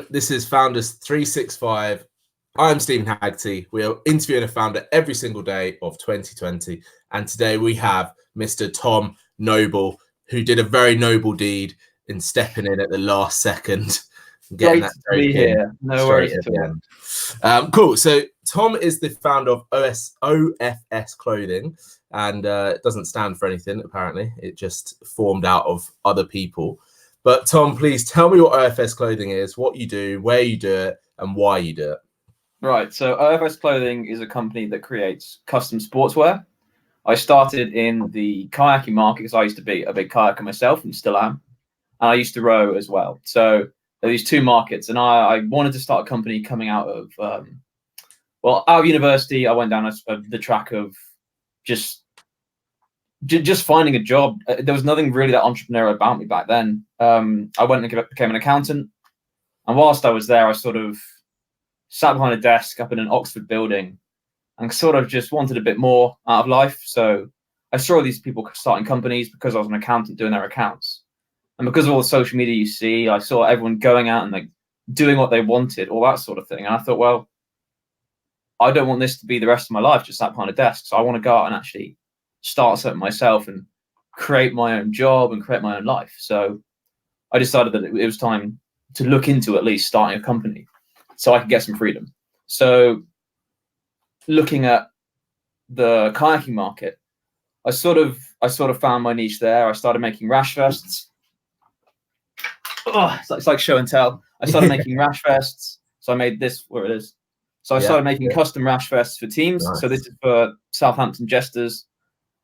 This is Founders365. I'm Steven Haggerty. We are interviewing a founder every single day of 2020. And today we have Mr. Tom Noble, who did a very noble deed in stepping in at the last second. Great to be here. No worries at all. Cool. So Tom is the founder of OFS Clothing, and it doesn't stand for anything, apparently. It just formed out of other people. But Tom, please tell me what OFS Clothing is, what you do, where you do it, and why you do it. Right. So OFS Clothing is a company that creates custom sportswear. I started in the kayaking market because I used to be a big kayaker myself and still am. And I used to row as well. So there are these two markets. And I wanted to start a company coming out of, out of university. I went down the track of just finding a job. There was nothing really that entrepreneurial about me back then. I went and became an accountant. And whilst I was there, I sort of sat behind a desk up in an Oxford building and sort of just wanted a bit more out of life. So I saw these people starting companies because I was an accountant doing their accounts. And because of all the social media you see, I saw everyone going out and like doing what they wanted, all that sort of thing. And I thought, well, I don't want this to be the rest of my life, just sat behind a desk. So I want to go out and actually start something myself and create my own job and create my own life. So I decided that it was time to look into at least starting a company so I could get some freedom. So looking at the kayaking market, I sort of found my niche there. I started making rash vests. Oh, it's like show and tell. I started making rash vests. So I made this where it is. So I started making custom rash vests for teams. Nice. So this is for Southampton Jesters.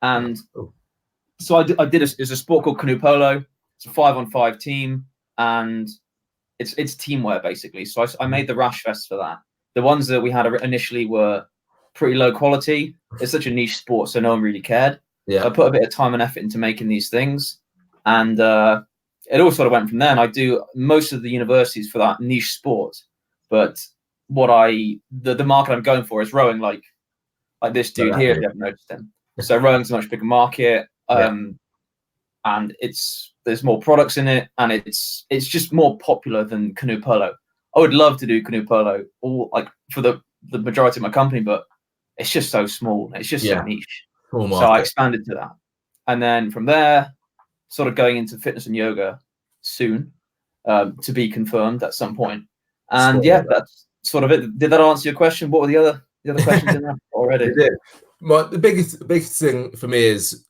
And so I did it's a sport called canoe polo. It's a 5-on-5 team, and it's teamwear basically. So I made the rash vests for that. The ones that we had initially were pretty low quality. It's such a niche sport, so no one really cared. Yeah. So I put a bit of time and effort into making these things, and it all sort of went from there. And I do most of the universities for that niche sport, but the market I'm going for is rowing, like this dude here, if you haven't noticed him. So rowing's a much bigger market, and there's more products in it, and it's just more popular than canoe polo. I would love to do canoe polo, for the majority of my company, but it's just so small. It's just so niche. So I expanded to that, and then from there, sort of going into fitness and yoga soon, to be confirmed at some point. And that's sort of it. Did that answer your question? What were the other questions in there already? It did. The biggest thing for me is,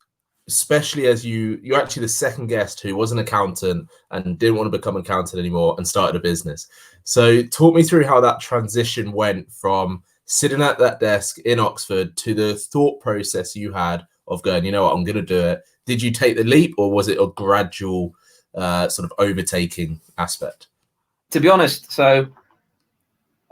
especially as you're actually the second guest who was an accountant and didn't want to become an accountant anymore and started a business. So talk me through how that transition went from sitting at that desk in Oxford to the thought process you had of going, you know what, I'm going to do it. Did you take the leap, or was it a gradual sort of overtaking aspect? To be honest, so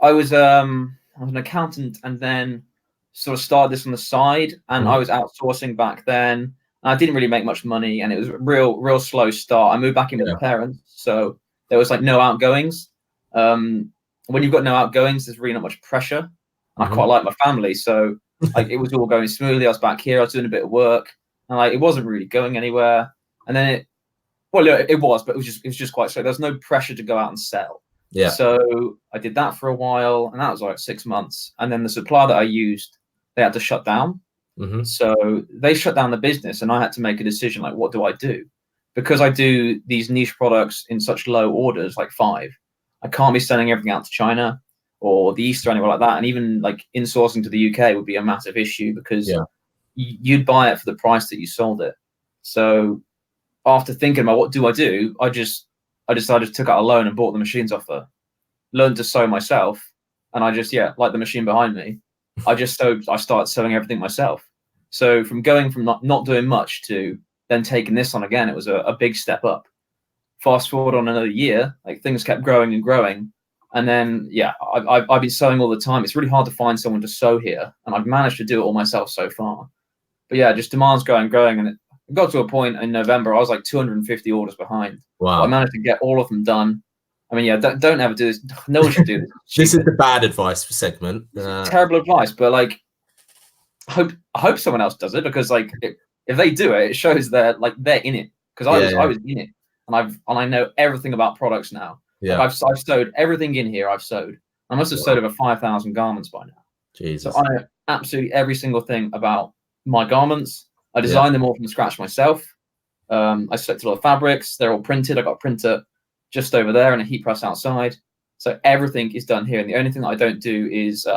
I was an accountant, and then sort of started this on the side, and I was outsourcing back then, and I didn't really make much money, and it was a real slow start. I moved back in with my parents, so there was like no outgoings. When you've got no outgoings, there's really not much pressure. And I quite like my family, so like it was all going smoothly. I was back here, I was doing a bit of work, and like it wasn't really going anywhere. And then it was, but it was just quite slow. There was no pressure to go out and sell. Yeah. So I did that for a while, and that was like 6 months. And then the supplier that I used, they had to shut down. So they shut down the business, and I had to make a decision, like, what do I do? Because I do these niche products in such low orders, like 5. I can't be sending everything out to China or the East or anywhere like that. And even like insourcing to the UK would be a massive issue, because you'd buy it for the price that you sold it. So after thinking about what do, I decided to took out a loan and bought the machines off her, learned to sew myself, and I just, like the machine behind me, I started sewing everything myself. So from going from not doing much to then taking this on again, it was a big step up. Fast forward on another year, like things kept growing and growing. And then, I've been sewing all the time. It's really hard to find someone to sew here, and I've managed to do it all myself so far. But just demand's growing, and it got to a point in November, I was like 250 orders behind. Wow. I managed to get all of them done. I mean, don't ever do this. No one should do this. This is the bad advice for segment. Terrible advice, but like, I hope someone else does it, because like if they do it, it shows they're in it. Because I was in it, and I know everything about products now. Yeah. Like I've sewed everything in here. I've sewed. I must have sewed over 5,000 garments by now. Jesus. So I know absolutely every single thing about my garments. I designed them all from scratch myself. I selected all the fabrics. They're all printed. I got a printer just over there and a heat press outside. So everything is done here. And the only thing that I don't do is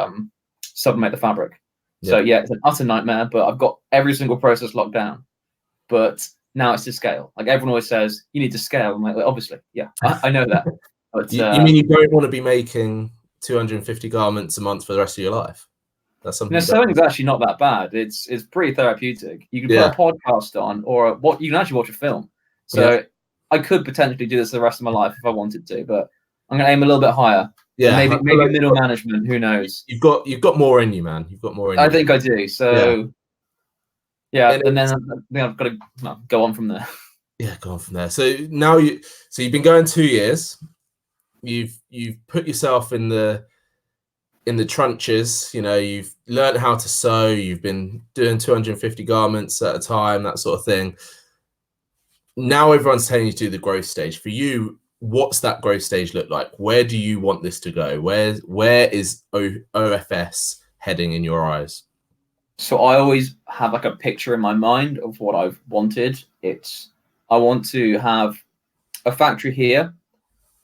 sublimate the fabric. So yeah, it's an utter nightmare, but I've got every single process locked down. But now it's to scale. Like everyone always says, you need to scale. I'm like, well, obviously, yeah, I know that. But you mean you don't want to be making 250 garments a month for the rest of your life? That's something. Sewing is actually not that bad. It's pretty therapeutic. You can put a podcast on, or what you can actually watch a film. So I could potentially do this the rest of my life if I wanted to, but I'm going to aim a little bit higher. Yeah, maybe middle management. Who knows? You've got more in you, man. You've got more in you. I think I do. So yeah, and then I've got to go on from there. Yeah, go on from there. So now you've been going 2 years. You've put yourself in the trenches. You know, you've learned how to sew. You've been doing 250 garments at a time, that sort of thing. Now everyone's telling you to do the growth stage. For you, what's that growth stage look like? Where do you want this to go? Where is OFS heading in your eyes? So I always have like a picture in my mind of what I've wanted. I want to have a factory here,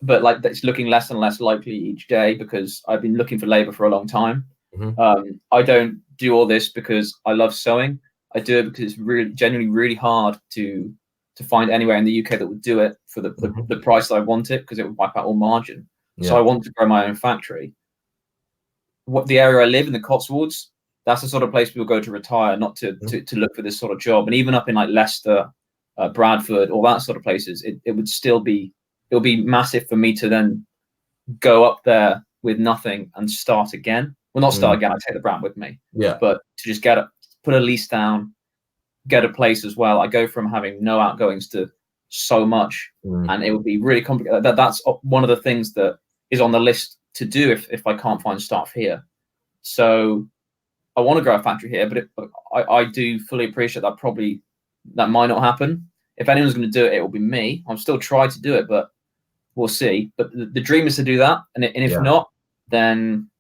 but like that's looking less and less likely each day because I've been looking for labor for a long time. I don't do all this because I love sewing. I do it because it's genuinely really hard to find anywhere in the UK that would do it for the price that I want it, because it would wipe out all margin. So I want to grow my own factory. What the area I live in, the Cotswolds, that's the sort of place people go to retire, not to look for this sort of job. And even up in like Leicester, Bradford, all that sort of places, it'll be massive for me to then go up there with nothing and start again. Well, not start again. I take the brand with me. Yeah. But to just put a lease down, get a place as well. I go from having no outgoings to so much, and it would be really complicated. That's one of the things that is on the list to do if I can't find staff here. So I want to grow a factory here, but I do fully appreciate that might not happen. If anyone's going to do it, it will be me. I'll still try to do it, but we'll see. But the dream is to do that, and if not, then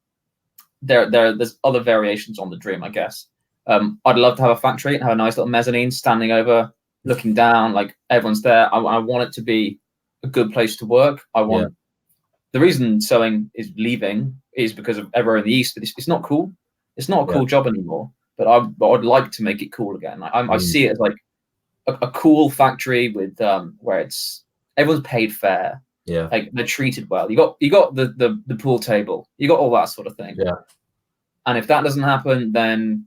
there's other variations on the dream, I guess. I'd love to have a factory and have a nice little mezzanine standing over, looking down, like everyone's there. I want it to be a good place to work. The reason sewing is leaving is because of everywhere in the East, but it's not cool. It's not a cool job anymore, but I'd like to make it cool again. I see it as like a cool factory with where everyone's paid fair. Yeah, like they're treated well. You got the pool table. You got all that sort of thing. Yeah, and if that doesn't happen, then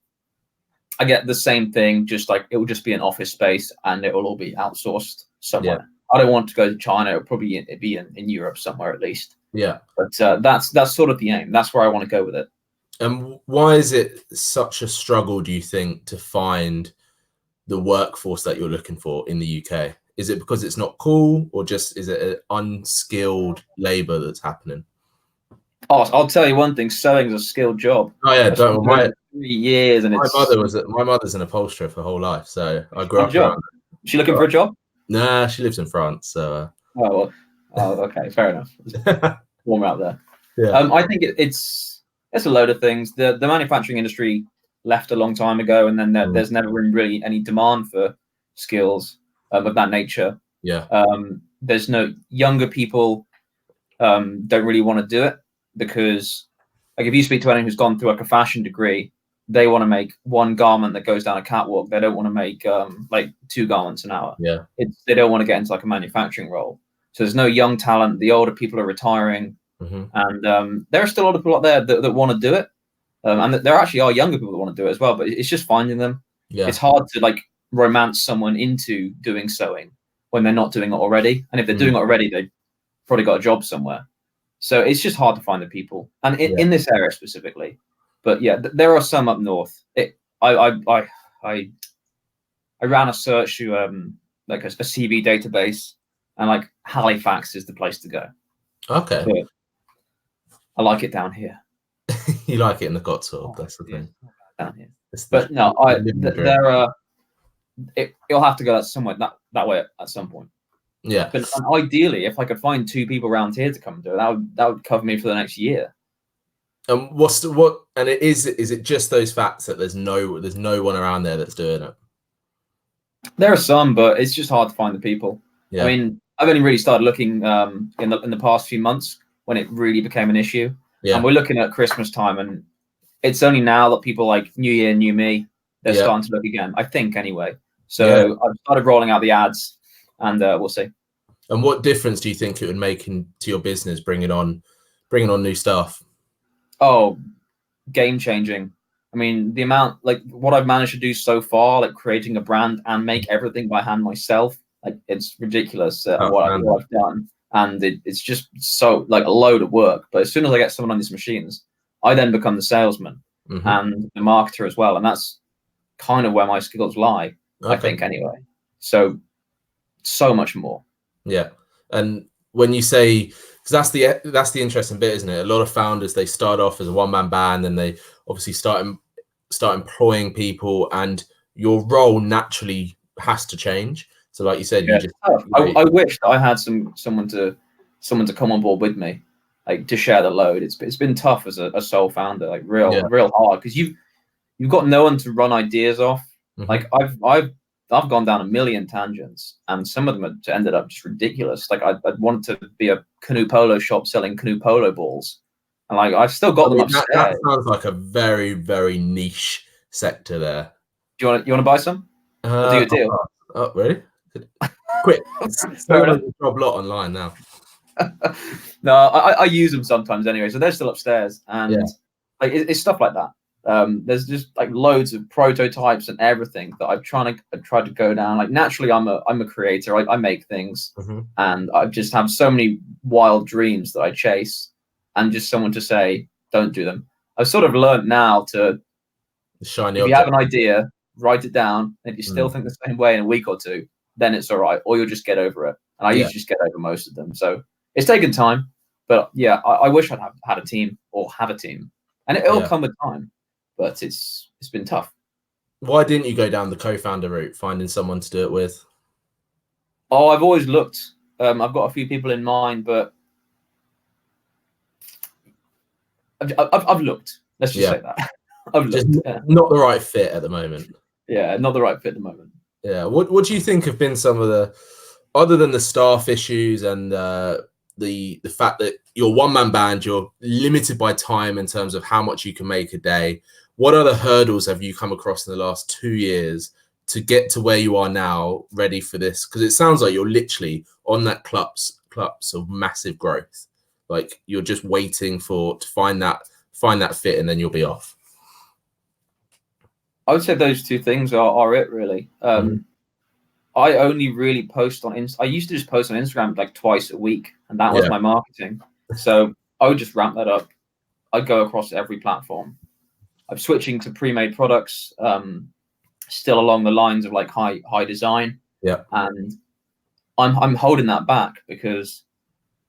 I get the same thing. Just like it will just be an office space, and it will all be outsourced somewhere. Yeah. I don't want to go to China. It'll probably be in Europe somewhere at least. Yeah, but that's sort of the aim. That's where I want to go with it. And why is it such a struggle, do you think, to find the workforce that you're looking for in the UK? Is it because it's not cool, or just is it an unskilled labor that's happening? Oh, I'll tell you one thing: sewing is a skilled job. Oh yeah, don't worry. 3 years, and my mother's an upholsterer for her whole life, so I grew up around. She looking for a job? Nah, she lives in France, so. Okay, fair enough. Warm out there. Yeah. I think it's a load of things. The manufacturing industry left a long time ago, and then there's never been really any demand for skills of that nature. Yeah. There's no younger people don't really want to do it, because like if you speak to anyone who's gone through like a fashion degree, they want to make one garment that goes down a catwalk. They don't want to make like 2 garments an hour. Yeah. They don't want to get into like a manufacturing role. So there's no young talent. The older people are retiring. And there are still a lot of people out there that want to do it. And there actually are younger people that want to do it as well, but it's just finding them. Yeah. It's hard to like romance someone into doing sewing when they're not doing it already. And if they're doing it already, they've probably got a job somewhere. So it's just hard to find the people, and in this area specifically. But yeah, there are some up north. I ran a search to like a CV database, and like Halifax is the place to go. Okay. But I like it down here. You like it in the Cotswolds, that's the thing. Down here. But no, it'll have to go somewhere that way at some point. Yeah. But ideally, if I could find 2 people around here to come do it, that would cover me for the next year. And and is it just those facts that there's no one around there that's doing it? There are some, but it's just hard to find the people. Yeah. I mean, I've only really started looking in the past few months when it really became an issue. Yeah. And we're looking at Christmas time, and it's only now that people like New Year, New Me, they're starting to look again, I think anyway. So I've started rolling out the ads, and we'll see. And what difference do you think it would make to your business bringing on new staff? Oh, game changing. I mean, the amount, like what I've managed to do so far, like creating a brand and make everything by hand myself, like it's ridiculous what I've done. And it's just so like a load of work. But as soon as I get someone on these machines, I then become the salesman and the marketer as well. And that's kind of where my skills lie, I think anyway. So much more. Yeah. And when you say, because that's the interesting bit, isn't it? A lot of founders, they start off as a one-man band, and they obviously start employing people, and your role naturally has to change. So like you said, I wish that I had someone to come on board with me, like to share the load. It's been tough as a sole founder, like real hard, because you've got no one to run ideas off. Like I've gone down a million tangents, and some of them have ended up just ridiculous. Like I wanted to be a canoe polo shop selling canoe polo balls, and like I've still got them upstairs. That sounds like a very, very niche sector there. Do you want to buy some? I'll do you a deal. Oh, really? Quick, job lot online now. No, I use them sometimes anyway, so they're still upstairs, and like it's stuff like that. There's just like loads of prototypes and everything that I've tried to go down. Like naturally, I'm a creator. I make things, and I just have so many wild dreams that I chase, and just someone to say, "Don't do them." I've sort of learned now to shiny. If you have an idea, write it down. And if you still think the same way in a week or two, then it's all right, or you'll just get over it. And I usually just get over most of them. So it's taken time, but yeah, I wish I'd had a team or have a team, and it'll come with time. But it's been tough. Why didn't you go down the co-founder route, finding someone to do it with? Oh, I've always looked. I've got a few people in mind, but I've looked. Let's just say that. I've looked. Not the right fit at the moment. Yeah, not the right fit at the moment. Yeah. What do you think have been some of the, other than the staff issues and the fact that you're one-man band, you're limited by time in terms of how much you can make a day? What other hurdles have you come across in the last 2 years to get to where you are now, ready for this? Because it sounds like you're literally on that clumps of massive growth. Like you're just waiting to find that fit, and then you'll be off. I would say those two things are it really. I only really post on I used to just post on Instagram like twice a week, and that was my marketing. So I would just ramp that up. I'd go across every platform. I'm switching to pre-made products, still along the lines of like high design. Yeah. And I'm holding that back because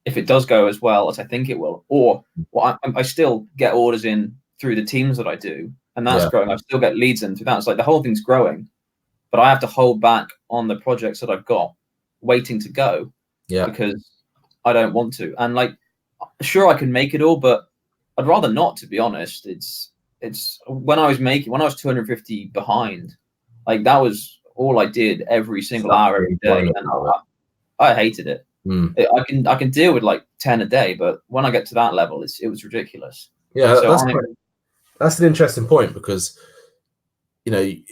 if it does go as well as I think it will, or I still get orders in through the teams that I do, and that's growing. I still get leads in through that. It's like the whole thing's growing, but I have to hold back on the projects that I've got waiting to go because I don't want to. And like, sure, I can make it all, but I'd rather not, to be honest. It's when I was 250 behind, like that was all I did every single hour, every day. And I hated it. I can deal with like 10 a day, but when I get to that level, it was ridiculous. Yeah, so that's an interesting point, because a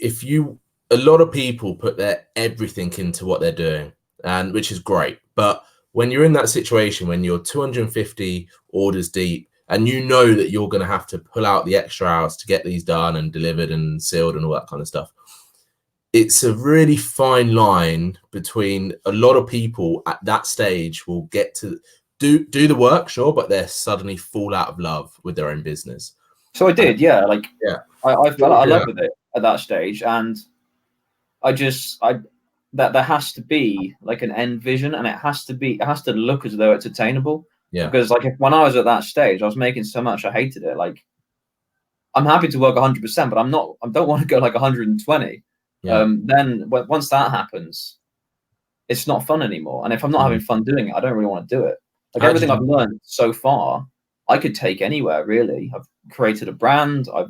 lot of people put their everything into what they're doing, and which is great. But when you're in that situation, when you're 250 orders deep, and you know that you're going to have to pull out the extra hours to get these done and delivered and sealed and all that kind of stuff, it's a really fine line between a lot of people at that stage will get to do the work, sure, but they suddenly fall out of love with their own business. So I did, I fell out of love with it at that stage, and that there has to be like an end vision, and it has to look as though it's attainable. Yeah. Because like when I was at that stage, I was making so much, I hated it. Like I'm happy to work 100%, but I don't want to go like 120. Yeah. Then once that happens, it's not fun anymore. And if I'm not having fun doing it, I don't really want to do it. Like How everything did I've learned so far, I could take anywhere really. I've created a brand. I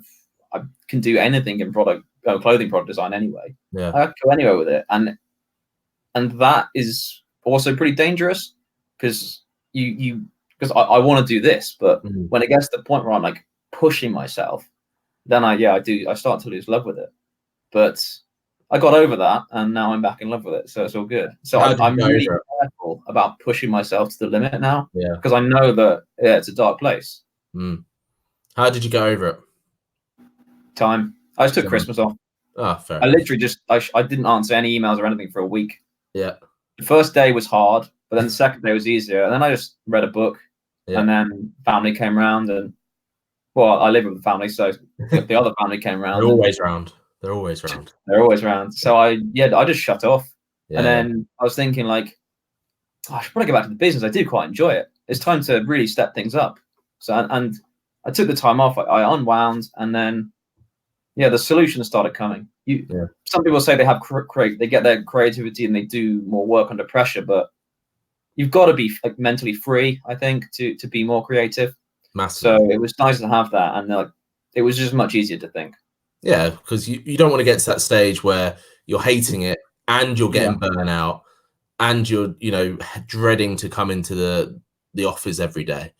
can do anything in clothing product design anyway. Yeah. I could go anywhere with it, and that is also pretty dangerous because because I want to do this, but when it gets to the point where I'm like pushing myself, then I start to lose love with it. But I got over that, and now I'm back in love with it, so it's all good. So I'm really careful about pushing myself to the limit now, because I know that it's a dark place. How did you get over it? Time. I just took Christmas off. Oh, fair. I literally I didn't answer any emails or anything for a week. Yeah. The first day was hard, but then the second day was easier, and then I just read a book, and then family came around, and I live with the family, so the other family came around. They're always around. They're always around. They're always around. So I just shut off. And then I was thinking like, I should probably go back to the business. I do quite enjoy it. It's time to really step things up. So, and I took the time off. I unwound, and then, the solutions started coming. Some people say they have they get their creativity and they do more work under pressure, but you've got to be like mentally free, I think, to be more creative. Massive. So it was nice to have that, and it was just much easier to think. Yeah, because you don't want to get to that stage where you're hating it and you're getting burnout and you're dreading to come into the office every day.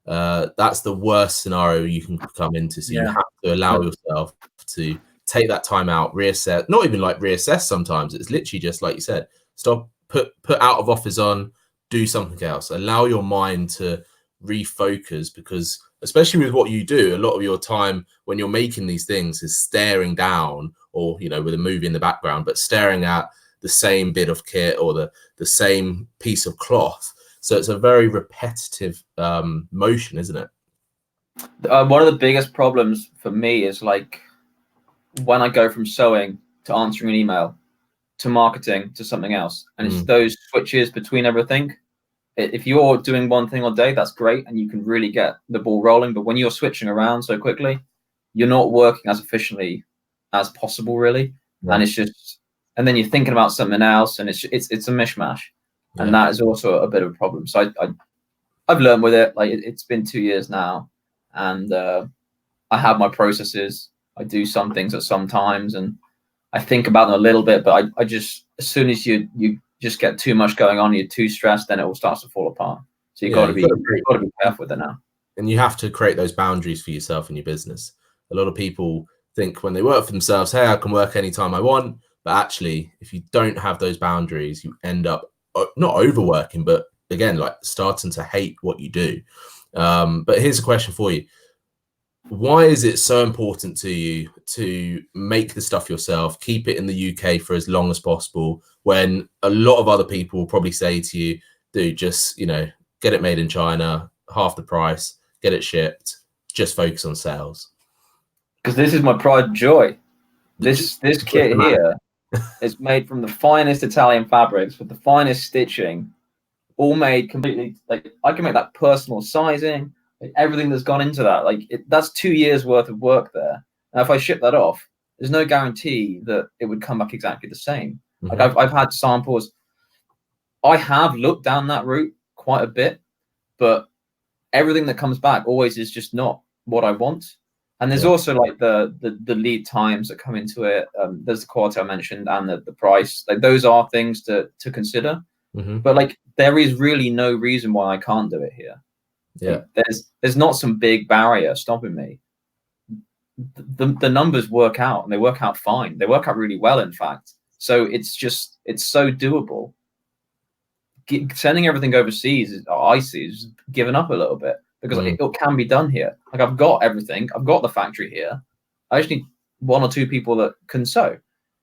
That's the worst scenario you can come into. So you have to allow yourself to take that time out, reassess. Not even like reassess. Sometimes it's literally just like you said, stop, put out of office on, do something else. Allow your mind to refocus, because especially with what you do, a lot of your time when you're making these things is staring down, or with a movie in the background, but staring at the same bit of kit or the same piece of cloth. So it's a very repetitive motion, isn't it? One of the biggest problems for me is like when I go from sewing to answering an email to marketing to something else, and it's those switches between everything. If you're doing one thing all day, that's great, and you can really get the ball rolling. But when you're switching around so quickly, you're not working as efficiently as possible, really. And it's just, and then you're thinking about something else, and it's a mishmash, and that is also a bit of a problem. So I've learned with it. Like it's been 2 years now, and I have my processes. I do some things at some times, and I think about them a little bit. But I just, as soon as you just get too much going on, you're too stressed, then it all starts to fall apart. So you've got to be careful with it now. And you have to create those boundaries for yourself and your business. A lot of people think when they work for themselves, hey, I can work anytime I want. But actually, if you don't have those boundaries, you end up not overworking, but again, like starting to hate what you do. But here's a question for you. Why is it so important to you to make the stuff yourself, keep it in the UK for as long as possible, when a lot of other people will probably say to you, dude, just, get it made in China, half the price, get it shipped, just focus on sales? Because this is my pride and joy. This kit here is made from the finest Italian fabrics with the finest stitching, all made completely, like I can make that personal sizing. Like everything that's gone into that, that's 2 years worth of work there. Now, if I ship that off, there's no guarantee that it would come back exactly the same. Like I've had samples. I have looked down that route quite a bit, but everything that comes back always is just not what I want. And there's also like the lead times that come into it. There's the quality I mentioned and the price. Like those are things to consider. But like there is really no reason why I can't do it here. Yeah, there's not some big barrier stopping me. The numbers work out, and they work out fine. They work out really well, in fact. So it's so doable. Sending everything overseas is giving up a little bit, because it can be done here. Like I've got everything. I've got the factory here. I just need 1 or 2 people that can sew.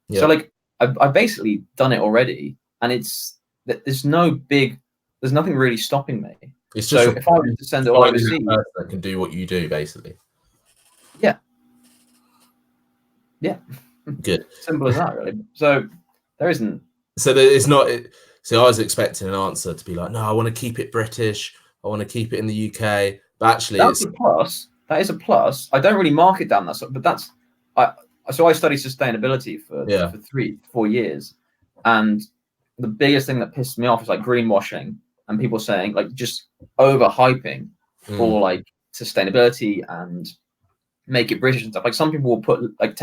Yeah. So like I've basically done it already, and there's nothing really stopping me. It's just so if I were to send it all overseas, that can do what you do, basically. Yeah. Good. Simple as that, really. So there isn't. So it's not. So I was expecting an answer to be like, no, I want to keep it British. I want to keep it in the UK. But actually, that's a plus. That is a plus. I don't really market down that, but I studied sustainability for 3-4 years, and the biggest thing that pisses me off is like greenwashing and people saying like just overhyping for like sustainability and make it British and stuff. Like some people will put like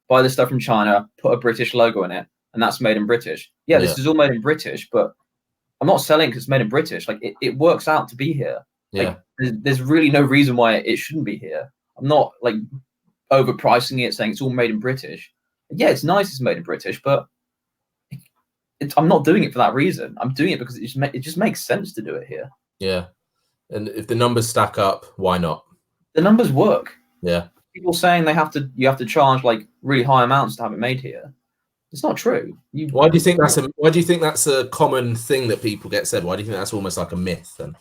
buy the stuff from China, put a British logo in it, and that's made in British. Yeah, this is all made in British, but I'm not selling because it's made in British. Like it works out to be here. Yeah. Like, there's really no reason why it shouldn't be here. I'm not like overpricing it, saying it's all made in British. Yeah, it's nice it's made in British, but I'm not doing it for that reason. I'm doing it because it just makes sense to do it here. Yeah. And if the numbers stack up, why not? The numbers work. Yeah. People saying you have to charge like really high amounts to have it made here. It's not true. Why do you think that's a common thing that people get said? Why do you think that's almost like a myth then?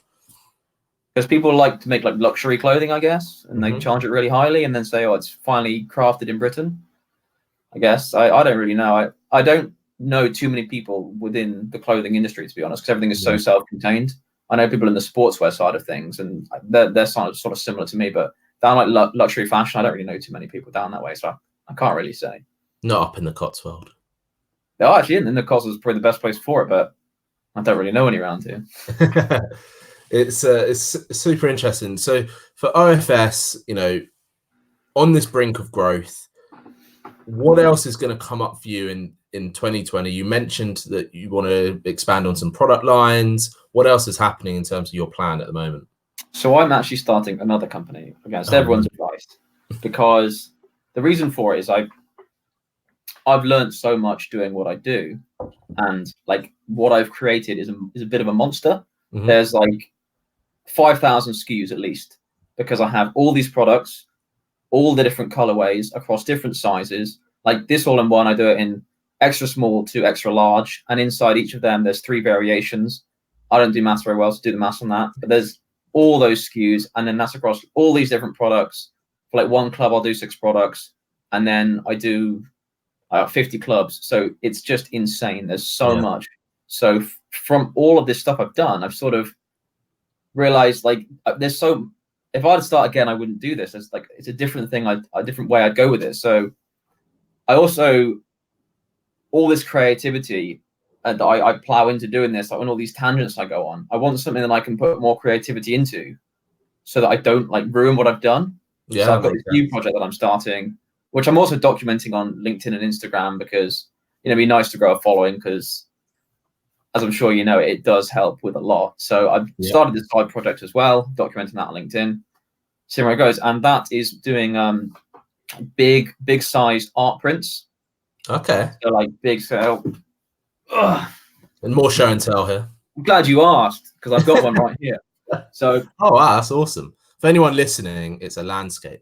Because people like to make like luxury clothing, I guess, and they charge it really highly and then say, oh, it's finally crafted in Britain. I guess. I don't really know. I don't know too many people within the clothing industry, to be honest, because everything is so self-contained. I know people in the sportswear side of things, and they're sort of similar to me, but down like luxury fashion, I don't really know too many people down that way, so I can't really say. Not up in the Cotswolds. No, actually, in the Cotswolds is probably the best place for it, but I don't really know any around here. It's super interesting. So for OFS, on this brink of growth, what else is going to come up for you in 2020? You mentioned that you want to expand on some product lines. What else is happening in terms of your plan at the moment? So I'm actually starting another company against everyone's advice, because the reason for it is I've learned so much doing what I do, and like what I've created is a bit of a monster. There's like 5,000 SKUs at least, because I have all these products, all the different colorways across different sizes. Like this all in one, I do it in extra small to extra large, and inside each of them there's 3 variations. I don't do maths very well, so do the maths on that, but there's all those SKUs, and then that's across all these different products. For like one club I'll do 6 products, and then I do 50 clubs, so it's just insane. There's so much. So from all of this stuff I've done, I've sort of realized like if I'd start again, I wouldn't do this. It's a different thing, a different way I'd go with it. So I also, all this creativity that I plow into doing this, like on all these tangents I go on, I want something that I can put more creativity into so that I don't like ruin what I've done. So I've got this new project that I'm starting, which I'm also documenting on LinkedIn and Instagram, because it'd be nice to grow a following, because as I'm sure you know, it does help with a lot. So I've started this side project as well, documenting that on LinkedIn, seeing where it goes. And that is doing big sized art prints. Okay. So like big scale. And more show and tell here. I'm glad you asked, because I've got one right here. So wow, that's awesome. For anyone listening, it's a landscape.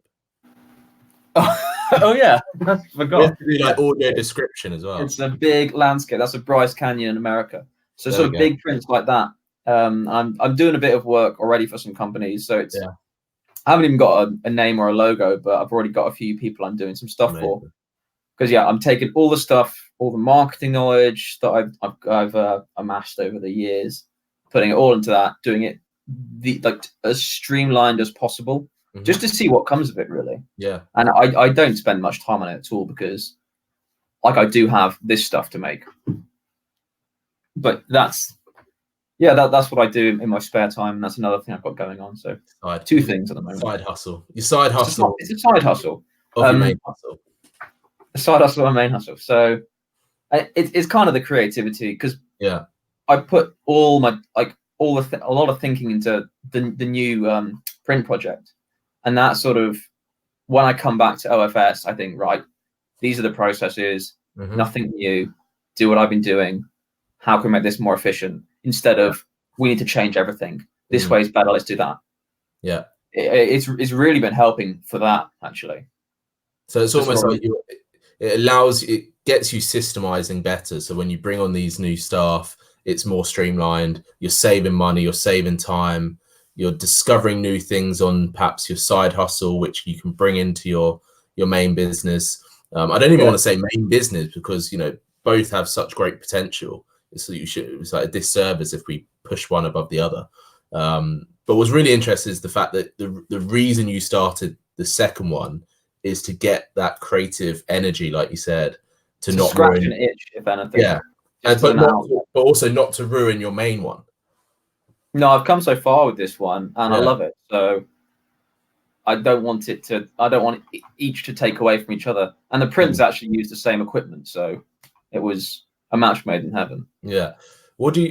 Oh yeah, I forgot. We have to do like audio description as well. It's a big landscape. That's a Bryce Canyon in America. So sort of big prints like that. I'm doing a bit of work already for some companies. So it's I haven't even got a name or a logo, but I've already got a few people I'm doing some stuff for. Because I'm taking all the stuff, all the marketing knowledge that I've amassed over the years, putting it all into that, doing it like as streamlined as possible, just to see what comes of it, really. Yeah. And I don't spend much time on it at all, because like I do have this stuff to make. But that's what I do in my spare time. And that's another thing I've got going on. So 2 things at the moment. Side hustle. Your side hustle. It's a side hustle. Of your main hustle. A side hustle and main hustle. So it's kind of the creativity, because I put all my a lot of thinking into the new print project, and that sort of, when I come back to OFS, I think, right, these are the processes, nothing new, do what I've been doing. How can we make this more efficient, instead of we need to change everything, this way is better, let's do that. Yeah, it's really been helping for that, actually. So it's almost like it gets you systemizing better. So when you bring on these new staff, it's more streamlined. You're saving money, you're saving time, you're discovering new things on perhaps your side hustle, which you can bring into your main business. I don't even want to say main business, because both have such great potential. So it's like a disservice if we push one above the other. But what's really interesting is the fact that the reason you started the second one is to get that creative energy, like you said, to not scratch an itch, if anything. Yeah. just as but an not, outlet. but also not to ruin your main one. No, I've come so far with this one, and I Yeah. love it. So I don't want each to take away from each other. And the prints actually use the same equipment, so it was a match made in heaven. Yeah. What do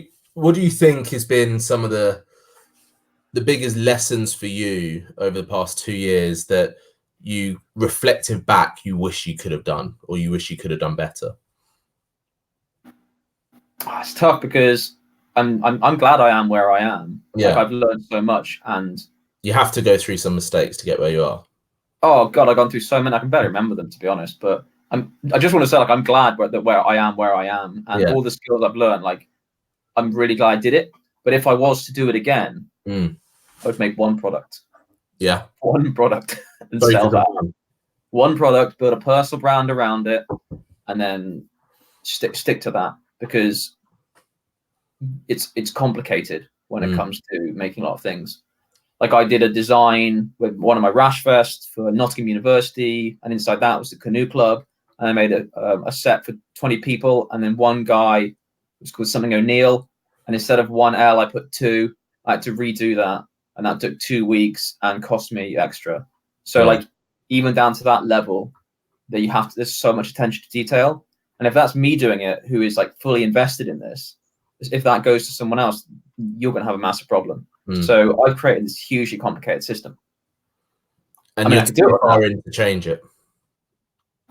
you think has been some of the biggest lessons for you over the past 2 years that you reflective back you wish you could have done, or you wish you could have done better? It's tough because I'm glad I am where I am. Yeah. Like, I've learned so much, and you have to go through some mistakes to get where you are. Oh God, I've gone through so many. I can barely remember them, to be honest. But I just want to say, like, I'm glad where I am, and all the skills I've learned. Like, I'm really glad I did it. But if I was to do it again, I would make one product. Yeah. One product and sell that. One product, build a personal brand around it, and then stick to that, because it's complicated when it comes to making a lot of things. Like, I did a design with one of my rash vests for Nottingham University, and inside that was the canoe club. And I made a set for 20 people, and then one guy was called something O'Neill, and instead of one L, I put 2. I had to redo that, and that took 2 weeks and cost me extra. So like, even down to that level, that you have to, there's so much attention to detail. And if that's me doing it, who is like fully invested in this, if that goes to someone else, you're going to have a massive problem. So I've created this hugely complicated system. And you're too far in to change it.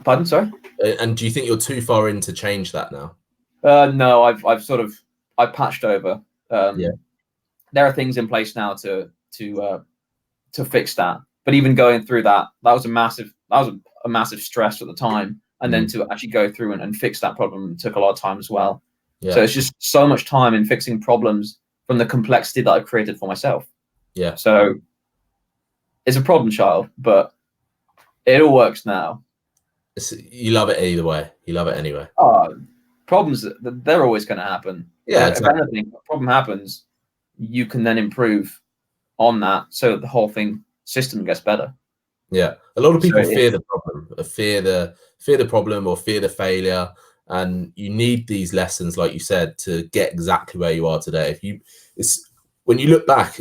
Pardon, sorry? And do you think you're too far in to change that now? No, I've patched over. There are things in place now to fix that. But even going through that was a massive stress at the time. And then to actually go through and fix that problem took a lot of time as well. Yeah. So it's just so much time in fixing problems from the complexity that I've created for myself. Yeah. So it's a problem child, but it all works now. You love it either way. You love it anyway. Problems, they're always going to happen. Yeah. If anything, a problem happens, you can then improve on that so that the whole system gets better. Yeah. A lot of people fear the problem, fear the problem or fear the failure. And you need these lessons, like you said, to get exactly where you are today. When you look back,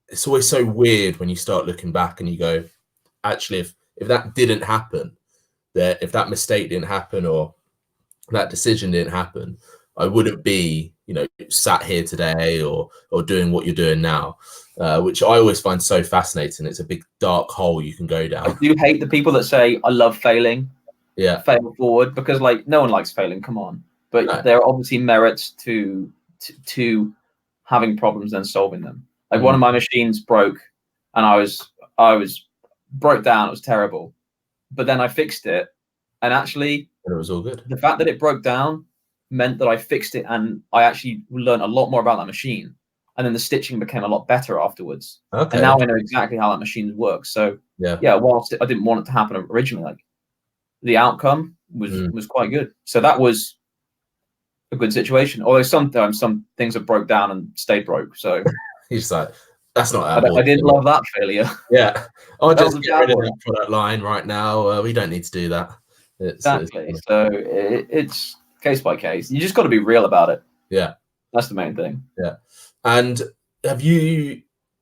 it's always so weird when you start looking back and you go, actually, if that didn't happen, if that mistake didn't happen or that decision didn't happen, I wouldn't be, sat here today or doing what you're doing now, which I always find so fascinating. It's a big dark hole you can go down. I do hate the people that say, I love failing. Yeah, fail forward, because like no one likes failing. Come on, but there are obviously merits to having problems and solving them. Like one of my machines broke, and I was broke down. It was terrible, but then I fixed it, and actually, and it was all good. The fact that it broke down meant that I fixed it, and I actually learned a lot more about that machine. And then the stitching became a lot better afterwards. Okay. And now I know exactly how that machine works. So yeah, whilst I didn't want it to happen originally, like, the outcome was quite good. So that was a good situation. Although sometimes some things have broke down and stayed broke. So he's like, that's not I didn't love that failure. Yeah. I'll just get rid of that product line right now. We don't need to do that. Exactly. So it's case by case. You just got to be real about it. Yeah. That's the main thing. Yeah. And have you,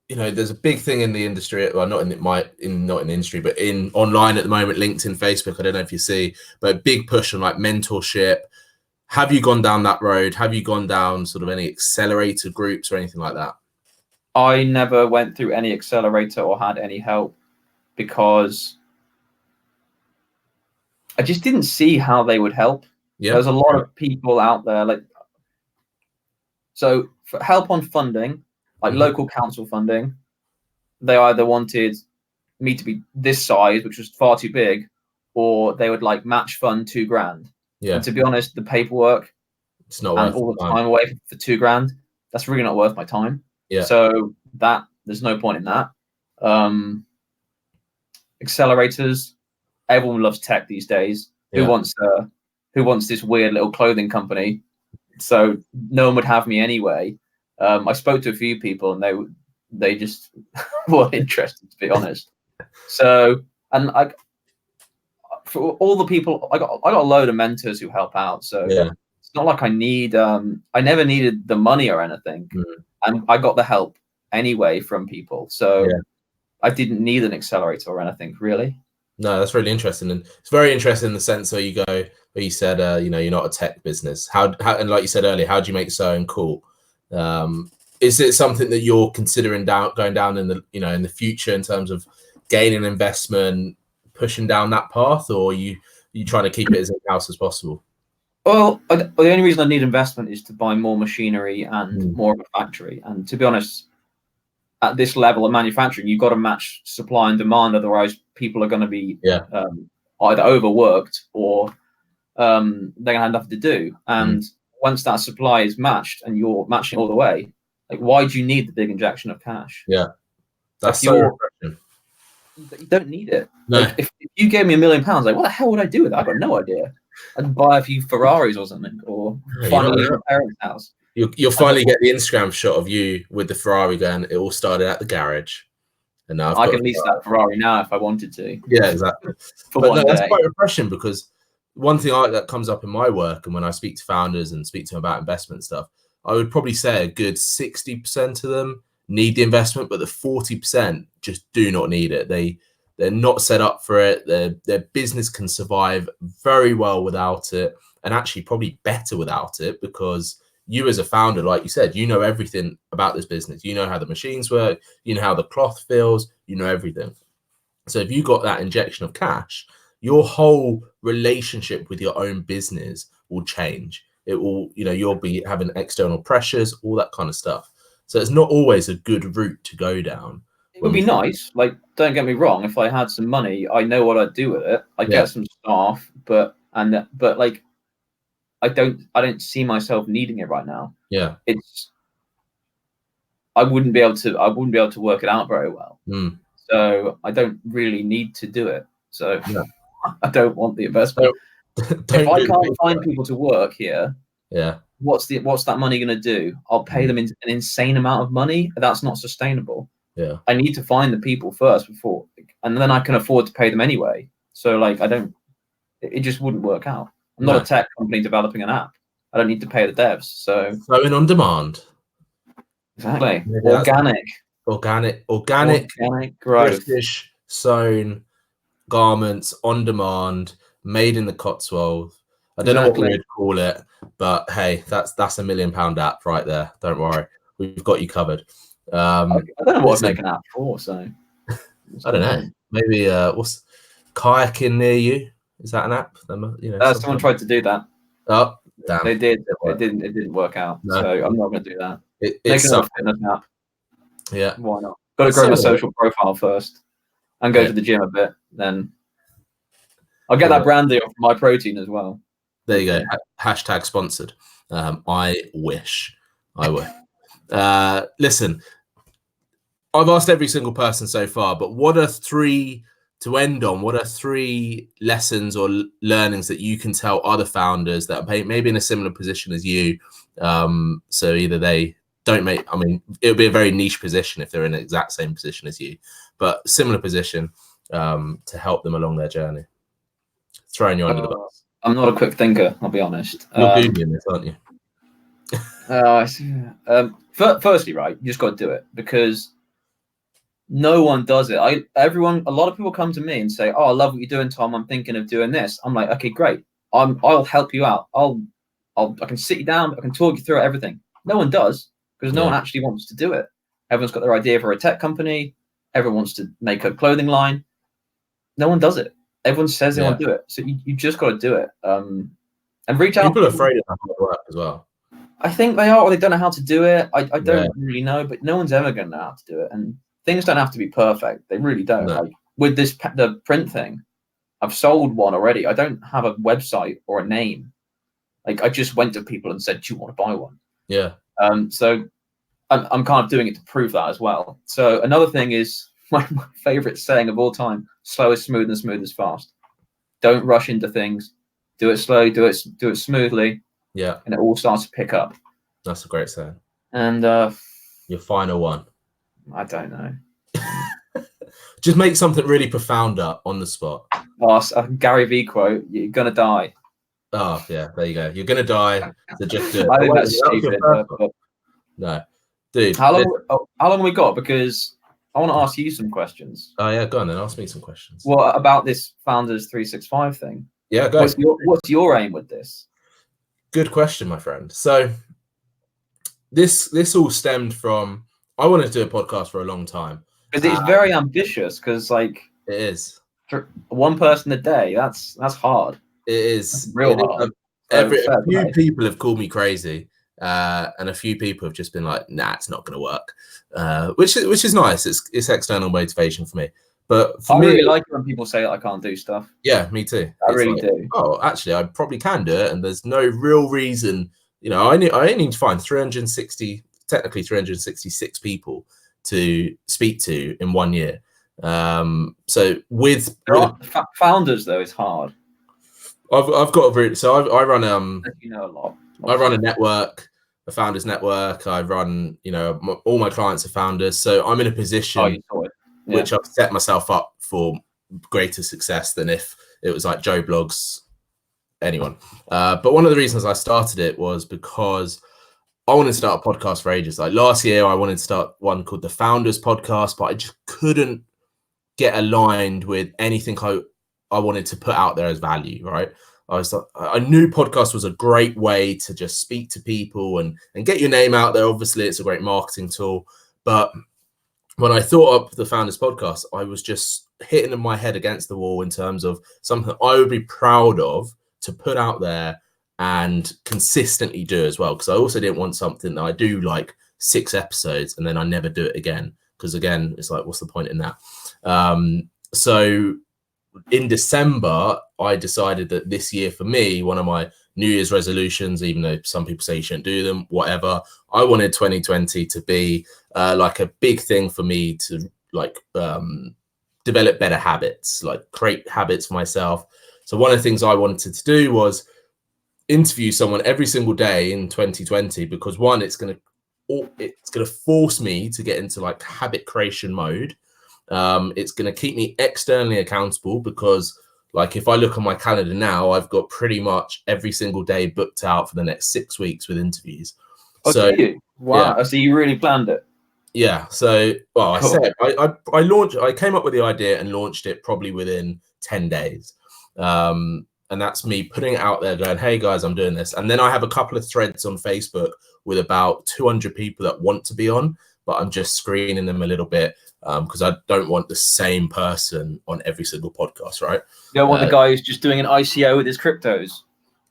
there's a big thing in the industry, well, not in the industry, but in online at the moment, LinkedIn, Facebook, I don't know if you see, but a big push on like mentorship. Have you gone down that road? Have you gone down sort of any accelerator groups or anything like that? I never went through any accelerator or had any help because I just didn't see how they would help. Yeah. There's a lot of people out there, so for help on funding, like local council funding, they either wanted me to be this size, which was far too big, or they would like match fund $2,000. Yeah. And to be honest, the paperwork, it's not worth all the time away for $2,000. That's really not worth my time. Yeah. So there's no point in that. Accelerators, everyone loves tech these days. Yeah. Who wants this weird little clothing company? So no one would have me anyway. I spoke to a few people and they just weren't interested, to be honest. So, and for all the people, I got a load of mentors who help out. So not like I need. I never needed the money or anything, and I got the help anyway from people. So I didn't need an accelerator or anything really. No, that's really interesting, and it's very interesting in the sense where you said, you're not a tech business. How and like you said earlier, how do you make sewing cool? Is it something that you're considering going down in the in the future in terms of gaining investment, pushing down that path, or you trying to keep it as in-house as possible? Well, the only reason I need investment is to buy more machinery and more of a factory. And to be honest, at this level of manufacturing, you've got to match supply and demand. Otherwise, people are going to be either overworked or they're going to have nothing to do. And once that supply is matched and you're matching all the way, like, why do you need the big injection of cash? Yeah, that's so refreshing. You don't need it. No. Like, if you gave me £1 million, like, what the hell would I do with it? I've got no idea. I'd buy a few Ferraris or something, or finally leave my parents' house. You'll finally get the Instagram shot of you with the Ferrari going. It all started at the garage, and now I can lease that Ferrari now if I wanted to. Yeah, exactly. But that's quite refreshing, because one thing that comes up in my work, and when I speak to founders and speak to them about investment stuff, I would probably say a good 60% of them need the investment, but the 40% just do not need it. They're not set up for it. Their business can survive very well without it, and actually probably better without it, because you as a founder, like you said, you know everything about this business. You know how the machines work. You know how the cloth feels. You know everything. So if you got that injection of cash, your whole relationship with your own business will change. It will, you'll be having external pressures, all that kind of stuff. So it's not always a good route to go down. It would be nice. Like, don't get me wrong. If I had some money, I know what I'd do with it. I'd get some staff, but like, I don't see myself needing it right now. Yeah, I wouldn't be able to work it out very well. So I don't really need to do it. So I don't want the investment. If I can't find people to work here, what's that money going to do? I'll pay them an insane amount of money. That's not sustainable. Yeah, I need to find the people first and then I can afford to pay them anyway. So like, it just wouldn't work out. I'm not a tech company developing an app. I don't need to pay the devs. So sewing on demand. Exactly. Organic growth. British sewn garments on demand, made in the Cotswolds. I don't know what we would call it, but hey, that's a £1 million app right there. Don't worry, we've got you covered. I don't know what I'd make an app for, so I don't know. Maybe what's kayaking near you? Is that an app? Someone tried to do that. Oh, damn! They did. It didn't work out. No. So I'm not going to do that. Make another fitness app. Yeah. Why not? Got to grow my social profile first, and go to the gym a bit. Then I'll get that brand deal from My Protein as well. There you go. Hashtag sponsored. I wish. Listen, I've asked every single person so far, but what are three lessons or learnings that you can tell other founders that are maybe in a similar position as you? So either they don't make, it would be a very niche position if they're in the exact same position as you, but similar position to help them along their journey. Throwing you under the bus. I'm not a quick thinker, I'll be honest. You're Googling this, aren't you? Firstly, right, you just got to do it, because no one does it. A lot of people come to me and say, "Oh, I love what you're doing, Tom. I'm thinking of doing this." I'm like, "Okay, great. I'll help you out. I can sit you down. I can talk you through everything." No one does, because no one actually wants to do it. Everyone's got their idea for a tech company. Everyone wants to make a clothing line. No one does it. Everyone says they want to do it. So you just got to do it. And reach out. People are afraid of that work as well. I think they are, or they don't know how to do it. I don't really know, but no one's ever going to know how to do it. And things don't have to be perfect. They really don't. No. Like with the print thing, I've sold one already. I don't have a website or a name. Like, I just went to people and said, "Do you want to buy one?" Yeah. So I'm kind of doing it to prove that as well. So another thing is my favorite saying of all time: slow is smooth and smooth is fast. Don't rush into things. Do it slow. Do it smoothly. Yeah. And it all starts to pick up. That's a great saying. And your final one. I don't know. Just make something really profound up on the spot. Gary V quote: "You're gonna die." Oh yeah, there you go. You're gonna die, so just do it. I think Oh, wait, that's that was your stupid. first one? No, dude. How long we got? Because I want to ask you some questions. Oh yeah, go on then. Ask me some questions. What about this Founders365 thing? Yeah, go. What's your aim with this? Good question, my friend. So this all stemmed from, I wanted to do a podcast for a long time. Because it's very ambitious. Because like it is for one person a day, that's hard. It is that's real hard. A few people have called me crazy, and a few people have just been like, "Nah, it's not going to work," which is nice. It's external motivation for me. But for I me, really like it when people say I can't do stuff. Yeah, me too. I really do. Oh, actually, I probably can do it, and there's no real reason. You know, I only need to find 366 people to speak to in 1 year. So with founders though, it's hard. I've got a so I run you know a lot. I run a network, a founders network. I run, you know, all my clients are founders, so I'm in a position which I've set myself up for greater success than if it was like Joe Blogs, anyone. But one of the reasons I started it was because I wanted to start a podcast for ages. Like last year, I wanted to start one called the Founders Podcast, but I just couldn't get aligned with anything I wanted to put out there as value, right? I knew podcast was a great way to just speak to people and get your name out there. Obviously, it's a great marketing tool. But when I thought up the Founders Podcast, I was just hitting my head against the wall in terms of something I would be proud of to put out there and consistently do as well. Because I also didn't want something that I do like 6 episodes and then I never do it again. Because again, it's like, what's the point in that? So in December, I decided that this year for me, one of my New Year's resolutions, even though some people say you shouldn't do them, whatever, I wanted 2020 to be like a big thing for me to like develop better habits, like create habits for myself. So one of the things I wanted to do was interview someone every single day in 2020, because one, it's going to force me to get into like habit creation mode. It's going to keep me externally accountable, because like if I look on my calendar now, I've got pretty much every single day booked out for the next 6 weeks with interviews. Oh, so wow, yeah. So you really planned it? Yeah. So well, cool. I came up with the idea and launched it probably within 10 days. And that's me putting it out there going, hey guys, I'm doing this. And then I have a couple of threads on Facebook with about 200 people that want to be on, but I'm just screening them a little bit because I don't want the same person on every single podcast, right? You don't want the guy who's just doing an ICO with his cryptos,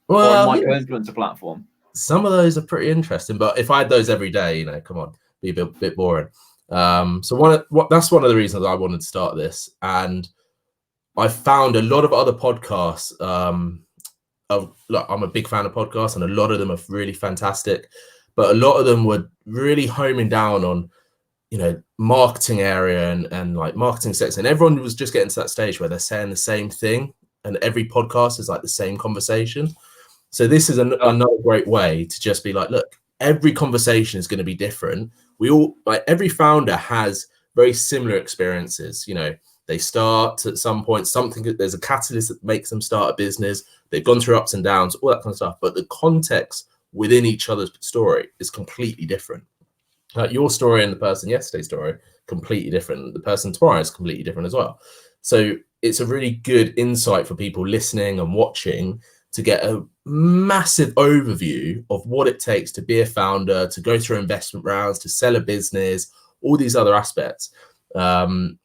or a micro-influencer platform. Some of those are pretty interesting, but if I had those every day, you know, come on, be a bit boring. So that's one of the reasons I wanted to start this. And I found a lot of other podcasts. Look, I'm a big fan of podcasts, and a lot of them are really fantastic, but a lot of them were really homing down on, you know, marketing area and like marketing sector. And everyone was just getting to that stage where they're saying the same thing, and every podcast is like the same conversation. So this is another great way to just be like, look, every conversation is going to be different. We all, like, every founder has very similar experiences. You know, they start at some point, there's a catalyst that makes them start a business. They've gone through ups and downs, all that kind of stuff. But the context within each other's story is completely different. Like your story and the person yesterday's story, completely different. The person tomorrow is completely different as well. So it's a really good insight for people listening and watching to get a massive overview of what it takes to be a founder, to go through investment rounds, to sell a business, all these other aspects. And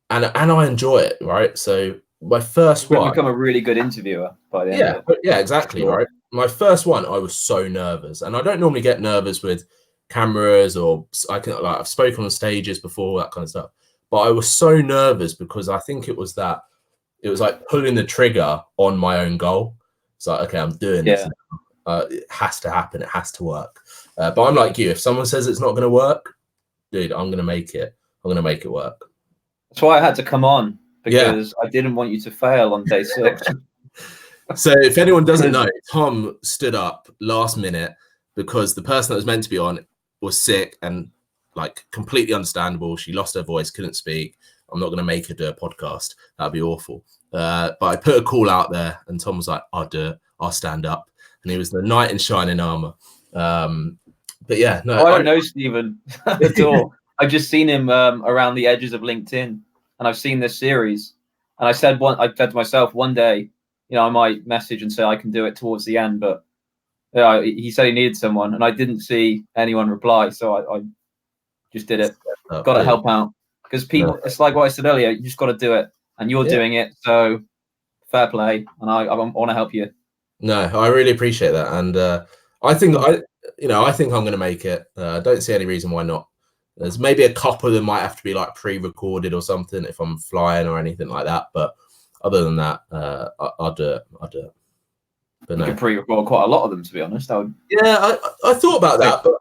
I enjoy it, right? So my first one, become a really good interviewer by the end of it. Yeah, exactly, sure. Right. My first one, I was so nervous, and I don't normally get nervous with cameras, or I've spoken on stages before, that kind of stuff. But I was so nervous because I think it was like pulling the trigger on my own goal. It's like, okay, I'm doing this. It has to happen. It has to work. But I'm like you. If someone says it's not going to work, dude, I'm going to make it. I'm going to make it work. That's why I had to come on, because I didn't want you to fail on day 6. So if anyone doesn't know, Tom stood up last minute because the person that was meant to be on was sick, and like completely understandable. She lost her voice, couldn't speak. I'm not going to make her do a podcast. That'd be awful. But I put a call out there, and Tom was like, I'll do it. I'll stand up. And he was the knight in shining armor. But yeah, no, I don't know Steven at all. I've just seen him around the edges of LinkedIn, and I've seen this series. And I said to myself, one day, I might message and say I can do it towards the end. But he said he needed someone, and I didn't see anyone reply, so I just did it. Got to help out, because people. It's like what I said earlier. You just got to do it, and you're doing it. So fair play, and I want to help you. No, I really appreciate that, and I think I'm going to make it. I don't see any reason why not. There's maybe a couple that might have to be like pre-recorded or something if I'm flying or anything like that. But other than that, I'll do it. But no, you can pre-record quite a lot of them, to be honest. Yeah, I thought about that, but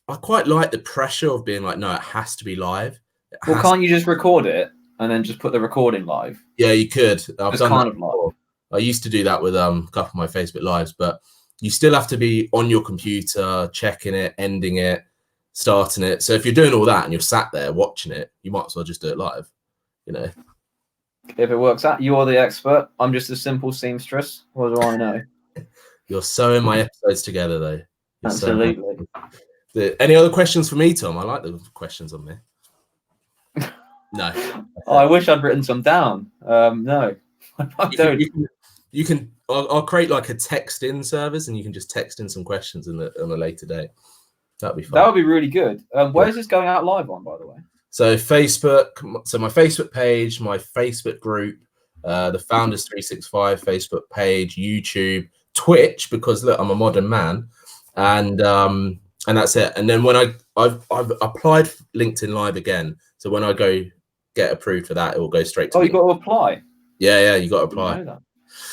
I quite like the pressure of being like, no, it has to be live. Can't you just record it and then just put the recording live? Yeah, you could. I've done kind that of live. I used to do that with a couple of my Facebook lives, but you still have to be on your computer, checking it, ending it, starting it. So if you're doing all that and you're sat there watching it, you might as well just do it live, If it works out, you're the expert. I'm just a simple seamstress. What do I know? You're sewing my episodes together, though. Absolutely. Any other questions for me, Tom? I like the questions on me. No. I wish I'd written some down. No, I don't. You can. I'll create like a text-in service, and you can just text in some questions on a later date. That'd be fun. That would be really good. Where is this going out live on, by the way? So Facebook. So my Facebook page, my Facebook group, the Founders365 Facebook page, YouTube, Twitch, because look, I'm a modern man, and that's it. And then when I've applied for LinkedIn Live again, so when I go get approved for that, it will go straight to. Oh, you got to apply. Yeah, you got to apply.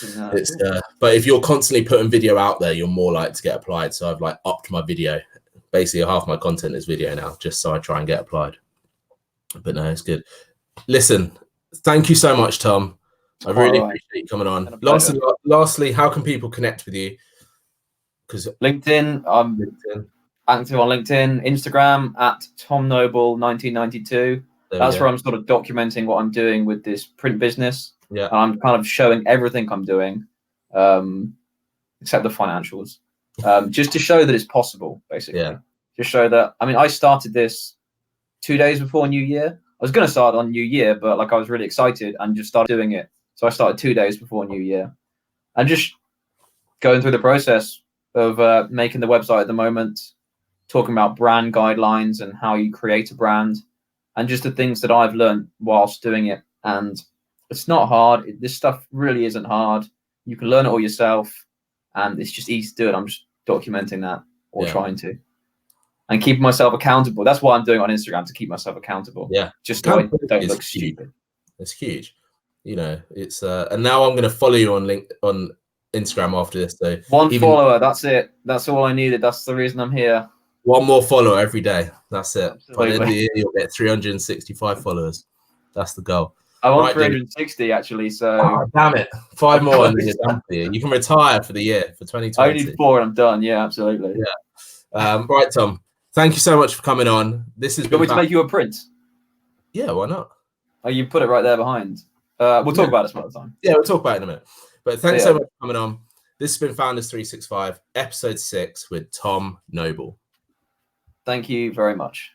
It's but if you're constantly putting video out there, you're more likely to get applied. So I've like upped my video. Basically, half my content is video now, just so I try and get applied. But no, it's good. Listen, thank you so much, Tom. I really appreciate you coming on. Lastly, how can people connect with you? Because LinkedIn, I'm active on LinkedIn, Instagram at TomNoble1992. That's where I'm sort of documenting what I'm doing with this print business. Yeah, and I'm kind of showing everything I'm doing, except the financials, just to show that it's possible, basically. Yeah. Just show that. I mean, I started this 2 days before New Year. I was going to start on New Year, but like I was really excited and just started doing it. So I started 2 days before New Year, and just going through the process of making the website at the moment, talking about brand guidelines and how you create a brand, and just the things that I've learned whilst doing it. And it's not hard. This stuff really isn't hard. You can learn it all yourself, and it's just easy to do it. I'm just documenting that, or trying to, and keeping myself accountable. That's what I'm doing on Instagram, to keep myself accountable. Yeah, just so I don't look stupid. It's huge. It's and now I'm going to follow you on Instagram after this. So one follower, that's it. That's all I needed. That's the reason I'm here. One more follower every day. That's it. Absolutely. By the end of the year, you'll get 365 followers. That's the goal. I want 360 actually. So damn it, 5 more and then you're done for you. You can retire for the year for 2020. I need 4 and I'm done. Yeah, absolutely. Yeah. Right, Tom. Thank you so much for coming on. This is. Do you want me to make you a print? Yeah, why not? Oh, you put it right there behind. We'll talk about it some other time. Yeah, we'll talk about it in a minute. But thanks so much for coming on. This has been Founders365, episode 6 with Tom Noble. Thank you very much.